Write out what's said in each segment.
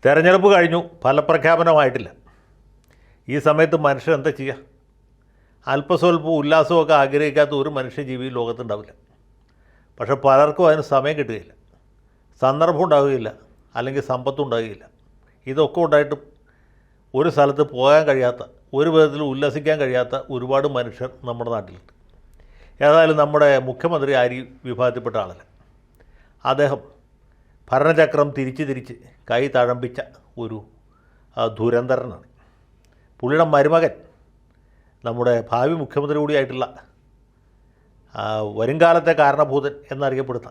തെരഞ്ഞെടുപ്പ് കഴിഞ്ഞു, ഫലപ്രഖ്യാപനമായിട്ടില്ല. ഈ സമയത്ത് മനുഷ്യർ എന്താ ചെയ്യുക? അല്പസ്വല്പം ഉല്ലാസമൊക്കെ ആഗ്രഹിക്കാത്ത ഒരു മനുഷ്യജീവി ലോകത്തുണ്ടാവില്ല. പക്ഷെ പലർക്കും അതിന് സമയം കിട്ടുകയില്ല, സന്ദർഭം ഉണ്ടാവുകയില്ല, അല്ലെങ്കിൽ സമ്പത്തും ഉണ്ടാവുകയില്ല. ഇതൊക്കെ ഉണ്ടായിട്ടും ഒരു സ്ഥലത്ത് പോകാൻ കഴിയാത്ത, ഒരു വിധത്തിൽ ഉല്ലസിക്കാൻ കഴിയാത്ത ഒരുപാട് മനുഷ്യർ നമ്മുടെ നാട്ടിലുണ്ട്. ഏതായാലും നമ്മുടെ മുഖ്യമന്ത്രി ആരി വിഭാഗത്തിൽപ്പെട്ട ആളല്ല. അദ്ദേഹം ഭരണചക്രം തിരിച്ച് കൈ തഴമ്പിച്ച ഒരു ദുരന്തരനാണ്. പുള്ളിയുടെ മരുമകൻ നമ്മുടെ ഭാവി മുഖ്യമന്ത്രി കൂടിയായിട്ടുള്ള വരുംകാലത്തെ കാരണഭൂതൻ എന്നറിയപ്പെടുന്ന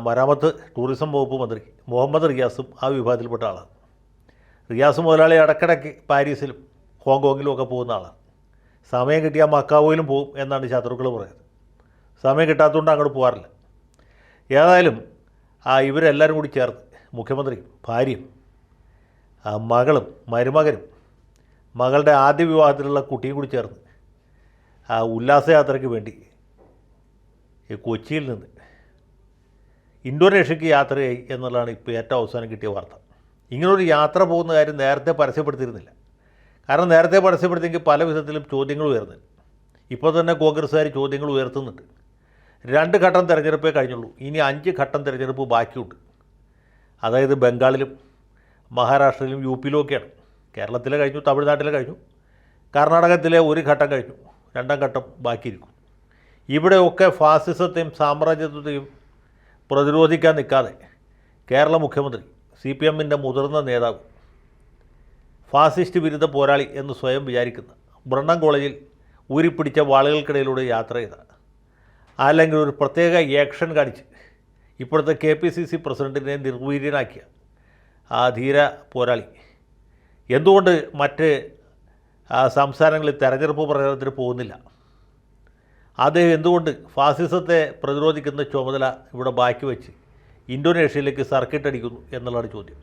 മരാമത്ത് ടൂറിസം വകുപ്പ് മന്ത്രി മുഹമ്മദ് റിയാസും ആ വിഭാഗത്തിൽപ്പെട്ട ആളാണ്. റിയാസ് മുതലാളി ഇടയ്ക്കിടയ്ക്ക് പാരീസിലും ഹോങ്കോങ്ങിലും ഒക്കെ പോകുന്ന ആളാണ്. സമയം കിട്ടിയാൽ മക്കാവോയിലും പോകും എന്നാണ് ശത്രുക്കൾ പറയുന്നത്. സമയം കിട്ടാത്തതുകൊണ്ട് അങ്ങോട്ട് പോകാറില്ല. ഏതായാലും ഇവരെല്ലാവരും കൂടി ചേർന്ന് മുഖ്യമന്ത്രിയും ഭാര്യയും മകളും മരുമകനും മകളുടെ ആദ്യ വിവാഹത്തിലുള്ള കുട്ടിയും കൂടി ചേർന്ന് ഉല്ലാസയാത്രയ്ക്ക് വേണ്ടി കൊച്ചിയിൽ നിന്ന് ഇന്തോനേഷ്യക്ക് യാത്രയായി എന്നുള്ളതാണ് ഇപ്പോൾ ഏറ്റവും അവസാനം കിട്ടിയ വാർത്ത. ഇങ്ങനൊരു യാത്ര പോകുന്ന കാര്യം നേരത്തെ പരസ്യപ്പെടുത്തിയിരുന്നില്ല. കാരണം നേരത്തെ പരസ്യപ്പെടുത്തിയെങ്കിൽ പല വിധത്തിലും ചോദ്യങ്ങൾ ഉയർന്നില്ല. ഇപ്പോൾ തന്നെ കോൺഗ്രസ്സുകാർ ചോദ്യങ്ങൾ ഉയർത്തുന്നുണ്ട്. 2 ഘട്ടം തിരഞ്ഞെടുപ്പേ കഴിഞ്ഞുള്ളൂ, ഇനി 5 ഘട്ടം തിരഞ്ഞെടുപ്പ് ബാക്കിയുണ്ട്. അതായത് ബംഗാളിലും മഹാരാഷ്ട്രയിലും യു പിയിലും ഒക്കെയാണ്. കേരളത്തിലെ കഴിഞ്ഞു, തമിഴ്നാട്ടിലെ കഴിഞ്ഞു, കർണാടകത്തിലെ ഒരു ഘട്ടം കഴിഞ്ഞു, 2ാം ഘട്ടം ബാക്കിയിരിക്കും. ഇവിടെയൊക്കെ ഫാസിസത്തെയും സാമ്രാജ്യത്വത്തെയും പ്രതിരോധിക്കാൻ നിൽക്കാതെ കേരള മുഖ്യമന്ത്രി CPM-ൻ്റെ മുതിർന്ന നേതാവ്, ഫാസിസ്റ്റ് വിരുദ്ധ പോരാളി എന്ന് സ്വയം വിചാരിക്കുന്ന ബ്രണ്ണൻ കോളേജിൽ ഊരിപ്പിടിച്ച വാളുകൾക്കിടയിലൂടെ യാത്ര ചെയ്ത, അല്ലെങ്കിൽ ഒരു പ്രത്യേക ആക്ഷൻ കാണിച്ച് ഇപ്പോഴത്തെ KPCC പ്രസിഡൻറ്റിനെ നിർവീര്യനാക്കിയ ആ ധീര പോരാളി എന്തുകൊണ്ട് മറ്റ് സംസ്ഥാനങ്ങളിൽ തെരഞ്ഞെടുപ്പ് പ്രചരണത്തിന് പോകുന്നില്ല? അദ്ദേഹം എന്തുകൊണ്ട് ഫാസിസത്തെ പ്രതിരോധിക്കുന്ന ചുമതല ഇവിടെ ബാക്കി വെച്ച് ഇന്തോനേഷ്യയിലേക്ക് സർക്കിട്ട് അടിക്കുന്നു എന്നുള്ളതാണ് ചോദ്യം.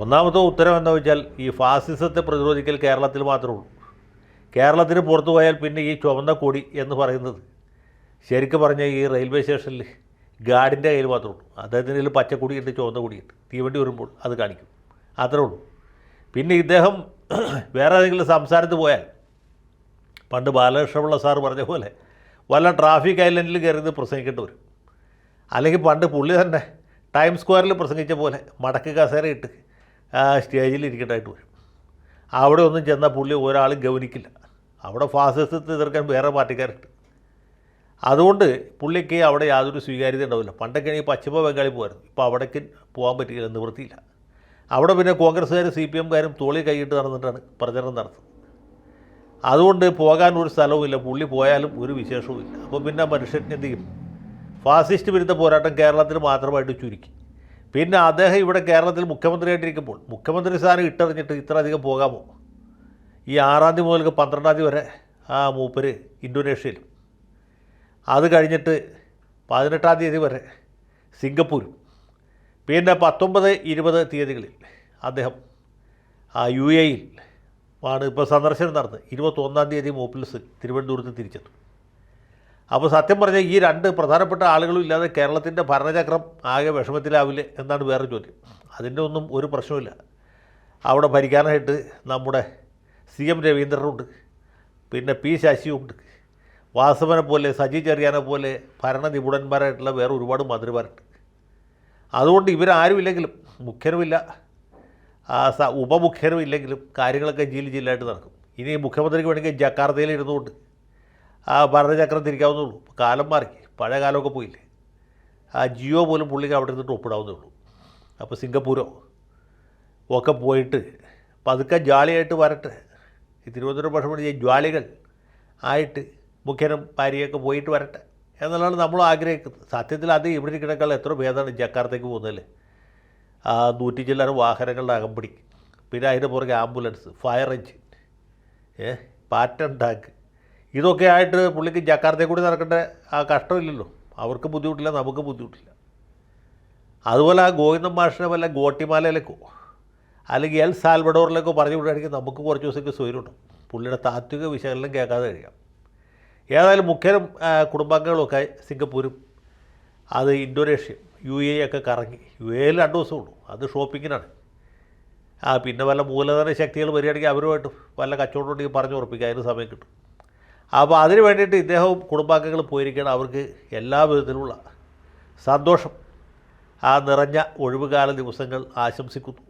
ഒന്നാമത്തെ ഉത്തരം എന്താ വെച്ചാൽ, ഈ ഫാസിസത്തെ പ്രതിരോധിക്കൽ കേരളത്തിൽ മാത്രമേ ഉള്ളൂ. കേരളത്തിന് പുറത്തു പോയാൽ പിന്നെ ഈ ചുവന്ന കൊടി എന്ന് പറയുന്നത് ശരിക്കും പറഞ്ഞാൽ ഈ റെയിൽവേ സ്റ്റേഷനിൽ ഗാർഡിൻ്റെ കയ്യിൽ മാത്രമേ ഉള്ളൂ. അദ്ദേഹത്തിൻ്റെ കയ്യിൽ പച്ചക്കൊടിയുണ്ട്, ചുവന്ന കൊടിയുണ്ട്. തീവണ്ടി വരുമ്പോൾ അത് കാണിക്കും, അത്രേ ഉള്ളൂ. പിന്നെ ഇദ്ദേഹം വേറെ ഏതെങ്കിലും സംസ്ഥാനത്ത് പോയാൽ, പണ്ട് ബാലകൃഷ്ണപിള്ള സാറ് പറഞ്ഞ പോലെ വല്ല ട്രാഫിക് ഐലൻഡിൽ കയറിയത് പ്രസംഗിക്കേണ്ടി വരും. അല്ലെങ്കിൽ പണ്ട് പുള്ളി തന്നെ ടൈം സ്ക്വയറിൽ പ്രസംഗിച്ച പോലെ മടക്ക് കസേര ഇട്ട് സ്റ്റേജിൽ ഇരിക്കേണ്ടതായിട്ട് വരും. അവിടെ ഒന്നും ചെന്നാൽ പുള്ളി ഒരാളും ഗൗനിക്കില്ല. അവിടെ ഫാസിസത്തെ എതിർക്കാൻ വേറെ പാർട്ടിക്കാരുണ്ട്. അതുകൊണ്ട് പുള്ളിക്ക് അവിടെ യാതൊരു സ്വീകാര്യത ഉണ്ടാവില്ല. പണ്ടൊക്കെ ഈ പശ്ചിമ ബംഗാളിൽ പോകുമായിരുന്നു, ഇപ്പോൾ അവിടേക്ക് പോകാൻ പറ്റിയില്ല, നിവൃത്തിയില്ല. അവിടെ പിന്നെ കോൺഗ്രസ്സുകാരും CPM-കാരും തോളി കൈയിട്ട് നടന്നിട്ടാണ് പ്രചരണം നടത്തുന്നത്. അതുകൊണ്ട് പോകാൻ ഒരു സ്ഥലവുമില്ല, പുള്ളി പോയാലും ഒരു വിശേഷവുമില്ല. അപ്പോൾ പിന്നെ മനുഷ്യൻ എന്ത് ചെയ്യും? ഫാസിസ്റ്റ് വിരുദ്ധ പോരാട്ടം കേരളത്തിൽ മാത്രമായിട്ട് ചുരുക്കി. പിന്നെ അദ്ദേഹം ഇവിടെ കേരളത്തിൽ മുഖ്യമന്ത്രിയായിട്ടിരിക്കുമ്പോൾ മുഖ്യമന്ത്രി സ്ഥാനം ഇട്ടെറിഞ്ഞിട്ട് ഇത്ര അധികം പോകാമോ? ഈ 6-ാം തീയതി മുതൽ 12-ാം തീയതി വരെ മൂപ്പര് ഇന്തോനേഷ്യയിലും, അത് കഴിഞ്ഞിട്ട് 18-ാം തീയതി വരെ സിംഗപ്പൂരും, പിന്നെ 19, 20 തീയതികളിൽ അദ്ദേഹം UAE-യിൽ ആണ് ഇപ്പോൾ സന്ദർശനം നടന്നത്. 21-ാം തീയതി മൂപ്പിൽസ് തിരുവനന്തപുരത്ത് തിരിച്ചെത്തും. അപ്പോൾ സത്യം പറഞ്ഞാൽ ഈ 2 പ്രധാനപ്പെട്ട ആളുകളും ഇല്ലാതെ കേരളത്തിൻ്റെ ഭരണചക്രം ആകെ വിഷമത്തിലാവില്ലേ എന്നാണ് വേറെ ചോദ്യം. അതിൻ്റെ ഒന്നും ഒരു പ്രശ്നമില്ല. അവിടെ ഭരിക്കാനായിട്ട് നമ്മുടെ CM രവീന്ദ്രനുണ്ട്, പിന്നെ P ശശിയുണ്ട്, വാസവനെ പോലെ സജി ചെറിയാനെ പോലെ ഭരണ നിപുണന്മാരായിട്ടുള്ള വേറെ ഒരുപാട് മന്ത്രിമാരുണ്ട്. അതുകൊണ്ട് ഇവരാരുമില്ലെങ്കിലും, മുഖ്യനുമില്ല ഉപമുഖ്യനും ഇല്ലെങ്കിലും കാര്യങ്ങളൊക്കെ ജില്ലായിട്ട് നടക്കും. ഇനി മുഖ്യമന്ത്രിക്ക് വേണമെങ്കിൽ ജക്കാർത്തയിൽ ഇരുന്നുകൊണ്ട് ഭരണചക്രം തിരിക്കാവുന്നുള്ളൂ. കാലം മാറി, പഴയ കാലമൊക്കെ പോയില്ലേ. ജിയോ പോലും പുള്ളിക്ക് അവിടെ ഇരുന്നിട്ട് ഒപ്പിടാവുന്നേ ഉള്ളൂ. അപ്പോൾ സിംഗപ്പൂരോ ഒക്കെ പോയിട്ട് പതുക്കെ ജാളിയായിട്ട് വരട്ടെ. ഈ തിരുവനന്തപുരം പക്ഷേ ജ്വാലികൾ ആയിട്ട് മുഖ്യനും ഭാര്യയൊക്കെ പോയിട്ട് വരട്ടെ എന്നുള്ളതാണ് നമ്മൾ ആഗ്രഹിക്കുന്നത്. സത്യത്തിൽ അത് ഇവിടെ ഇരിക്കണേക്കാൾ എത്ര ഭേദമാണ് ജക്കാർത്തേക്ക് പോകുന്നതല്ലേ. 100 ചില്ലറ വാഹനങ്ങളുടെ അകമ്പടി, പിന്നെ അതിൻ്റെ പുറകെ ambulance, fire engine, Patton tank, ഇതൊക്കെ ആയിട്ട് പുള്ളിക്ക് ജക്കാർത്തയിൽ കൂടി നടക്കേണ്ട കഷ്ടമില്ലല്ലോ. അവർക്ക് ബുദ്ധിമുട്ടില്ല, നമുക്ക് ബുദ്ധിമുട്ടില്ല. അതുപോലെ ഗോവിന്ദൻ മാഷിനെ വല്ല ഗോട്ടിമാലയിലേക്കോ അല്ലെങ്കിൽ എൽ സാൽവഡോറിലേക്കോ പറഞ്ഞു വിടുകയാണെങ്കിൽ നമുക്ക് കുറച്ച് ദിവസത്തേക്ക് സ്വൈര്യമുണ്ടാവും. പുള്ളിയുടെ താത്വിക വിശകലനം കേൾക്കാതെ കഴിയാം. ഏതായാലും മുഖ്യനും കുടുംബാംഗങ്ങളുമൊക്കെ സിംഗപ്പൂരും അത് ഇന്തോനേഷ്യയും UAE ഒക്കെ കറങ്ങി. UAEയിൽ 2 ദിവസമേ ഉള്ളൂ, അത് ഷോപ്പിങ്ങിനാണ്. പിന്നെ വല്ല മൂലധന ശക്തികൾ വരികയാണെങ്കിൽ അവരുമായിട്ട് വല്ല കച്ചവടം ഉണ്ടെങ്കിൽ പറഞ്ഞു ഉറപ്പിക്കുക, അതിന് സമയം കിട്ടും. അപ്പോൾ അതിന് വേണ്ടിയിട്ട് ഇദ്ദേഹവും കുടുംബാംഗങ്ങളും പോയിരിക്കുകയാണ്. അവർക്ക് എല്ലാ വിധത്തിലുള്ള സന്തോഷം നിറഞ്ഞ ഒഴിവുകാല ദിവസങ്ങൾ ആശംസിക്കുന്നു.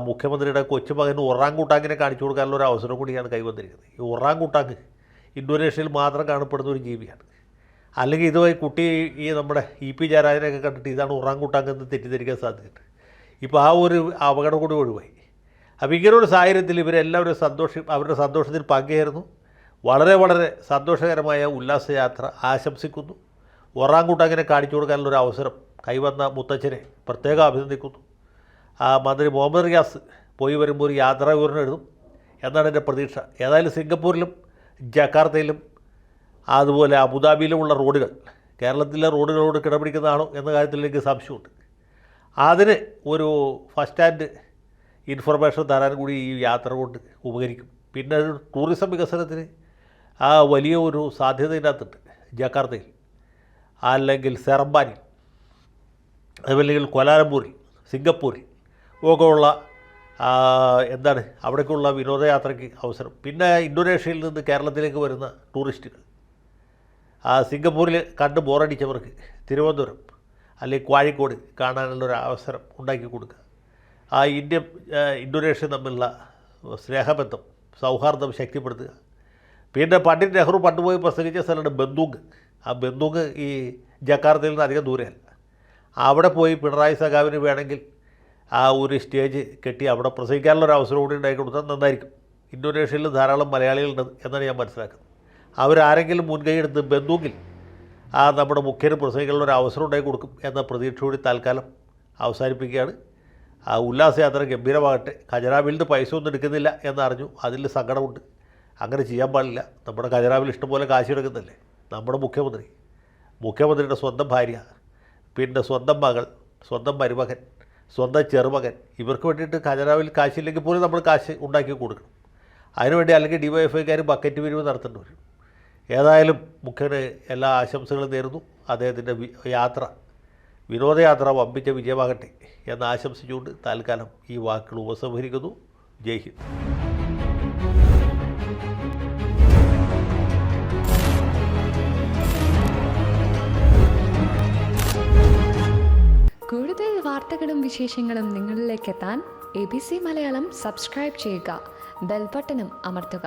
മുഖ്യമന്ത്രിയുടെ കൊച്ചുമകന് ഒറാങ്കൂട്ടാങ്ങിനെ കാണിച്ചു കൊടുക്കാനുള്ള ഒരു അവസരം കൂടിയാണ് കൈവന്നിരിക്കുന്നത്. ഈ ഒറാങ്കൂട്ടാങ് ഇന്തോനേഷ്യയിൽ മാത്രം കാണപ്പെടുന്ന ഒരു ജീവിയാണ്. അല്ലെങ്കിൽ ഇതുവരെ കുട്ടി ഈ നമ്മുടെ EP ജയരാജനെയൊക്കെ കണ്ടിട്ട് ഇതാണ് ഒറാങ്കൂട്ടാങ് എന്ന് തെറ്റിദ്ധരിക്കാൻ സാധ്യതയുണ്ട്. ഇപ്പോൾ ഒരു അപകടം കൂടി ഒഴിവായി. അപ്പോൾ ഇങ്ങനൊരു സാഹചര്യത്തിൽ ഇവരെല്ലാവരും അവരുടെ സന്തോഷത്തിൽ പങ്കുചേരുന്നു. വളരെ വളരെ സന്തോഷകരമായ ഉല്ലാസയാത്ര ആശംസിക്കുന്നു. ഒറാങ്കൂട്ടാങ്ങിനെ കാണിച്ചു കൊടുക്കാനുള്ളൊരു അവസരം കൈവന്ന മുത്തച്ഛനെ പ്രത്യേകം അഭിനന്ദിക്കുന്നു. മന്ത്രി മുഹമ്മദ് റിയാസ് പോയി വരുമ്പോൾ ഒരു യാത്രാ വിവരണം എഴുതും എന്നാണ് എൻ്റെ പ്രതീക്ഷ. ഏതായാലും സിംഗപ്പൂരിലും ജക്കാർത്തയിലും അതുപോലെ അബുദാബിയിലുമുള്ള റോഡുകൾ കേരളത്തിലെ റോഡുകളോട് കിടപിടിക്കുന്നതാണോ എന്ന കാര്യത്തിൽ എനിക്ക് സംശയമുണ്ട്. അതിന് ഒരു ഫസ്റ്റ് ഹാൻഡ് ഇൻഫർമേഷൻ തരാൻ കൂടി ഈ യാത്ര കൊണ്ട് ഉപകരിക്കും. പിന്നെ ഒരു ടൂറിസം വികസനത്തിന് വലിയ ഒരു സാധ്യത ഇതിനകത്തുണ്ട്. ജക്കാർത്തയിൽ അല്ലെങ്കിൽ സെറമ്പാനിൽ അതല്ലെങ്കിൽ കൊലാലംപൂരിൽ സിംഗപ്പൂരിൽ ഒക്കെ ഉള്ള അവിടേക്കുള്ള വിനോദയാത്രയ്ക്ക് അവസരം. പിന്നെ ഇന്തോനേഷ്യയിൽ നിന്ന് കേരളത്തിലേക്ക് വരുന്ന ടൂറിസ്റ്റുകൾ സിംഗപ്പൂരിൽ കണ്ട് ബോറടിച്ചവർക്ക് തിരുവനന്തപുരം അല്ലെങ്കിൽ കോഴിക്കോട് കാണാനുള്ളൊരു അവസരം ഉണ്ടാക്കി കൊടുക്കുക. ഇന്തോനേഷ്യ തമ്മിലുള്ള സ്നേഹബന്ധം സൗഹാർദ്ദം ശക്തിപ്പെടുത്തുക. പിന്നെ പണ്ഡിറ്റ് നെഹ്റു പണ്ടുപോയി പ്രസംഗിച്ച സ്ഥലമാണ് ബന്ധൂങ്. ബന്ധൂങ് ഈ ജക്കാർത്തയിൽ നിന്ന് അധികം ദൂരെയല്ല. അവിടെ പോയി പിണറായി സഖാവിന് വേണമെങ്കിൽ ഒരു സ്റ്റേജ് കെട്ടി അവിടെ പ്രസംഗിക്കാനുള്ളൊരു അവസരം കൂടി ഉണ്ടാക്കി കൊടുത്താൽ നന്നായിരിക്കും. ഇന്തോനേഷ്യയിൽ ധാരാളം മലയാളികളുണ്ട് എന്നാണ് ഞാൻ മനസ്സിലാക്കുന്നത്. അവരാരെങ്കിലും മുൻകൈ എടുത്ത് ബന്ധൂങ്ങിൽ നമ്മുടെ മുഖ്യന് പ്രസംഗിക്കാനുള്ളൊരു അവസരം ഉണ്ടാക്കി കൊടുക്കും എന്ന പ്രതീക്ഷയോടെ തൽക്കാലം അവസാനിപ്പിക്കുകയാണ്. ഉല്ലാസയാത്ര ഗംഭീരമാകട്ടെ. ഖജനാവിൽ നിന്ന് പൈസ ഒന്നും എടുക്കുന്നില്ല എന്നറിഞ്ഞു, അതിൽ സങ്കടമുണ്ട്. അങ്ങനെ ചെയ്യാൻ പാടില്ല. നമ്മുടെ ഖജനാവിൽ ഇഷ്ടംപോലെ കാശ് എടുക്കുന്നില്ലേ നമ്മുടെ മുഖ്യമന്ത്രിയുടെ സ്വന്തം ഭാര്യ, പിന്നെ സ്വന്തം മകൾ, സ്വന്തം മരുമകൻ, സ്വന്തം ചെറുമകൻ, ഇവർക്ക് വേണ്ടിയിട്ട് ഖജനാവിൽ കാശില്ലെങ്കിൽ പോലും നമ്മൾ കാശ് ഉണ്ടാക്കി കൊടുക്കണം. അതിനുവേണ്ടി അല്ലെങ്കിൽ DYFIക്കാർ ബക്കറ്റ് പിരിവ് നടത്തേണ്ടി വരും. ഏതായാലും മുഖ്യന് എല്ലാ ആശംസകളും നേരുന്നു. അദ്ദേഹത്തിൻ്റെ വിനോദയാത്ര വമ്പിച്ച വിജയമാകട്ടെ എന്ന് ആശംസിച്ചുകൊണ്ട് തൽക്കാലം ഈ വാക്കുകൾ ഉപസംഹരിക്കുന്നു. ജയ് ഹിന്ദ്. കൂടുതൽ വാർത്തകളും വിശേഷങ്ങളും നിങ്ങളിലേക്ക് എത്താൻ ABC മലയാളം സബ്സ്ക്രൈബ് ചെയ്യുക, ബെൽ ബട്ടണും അമർത്തുക.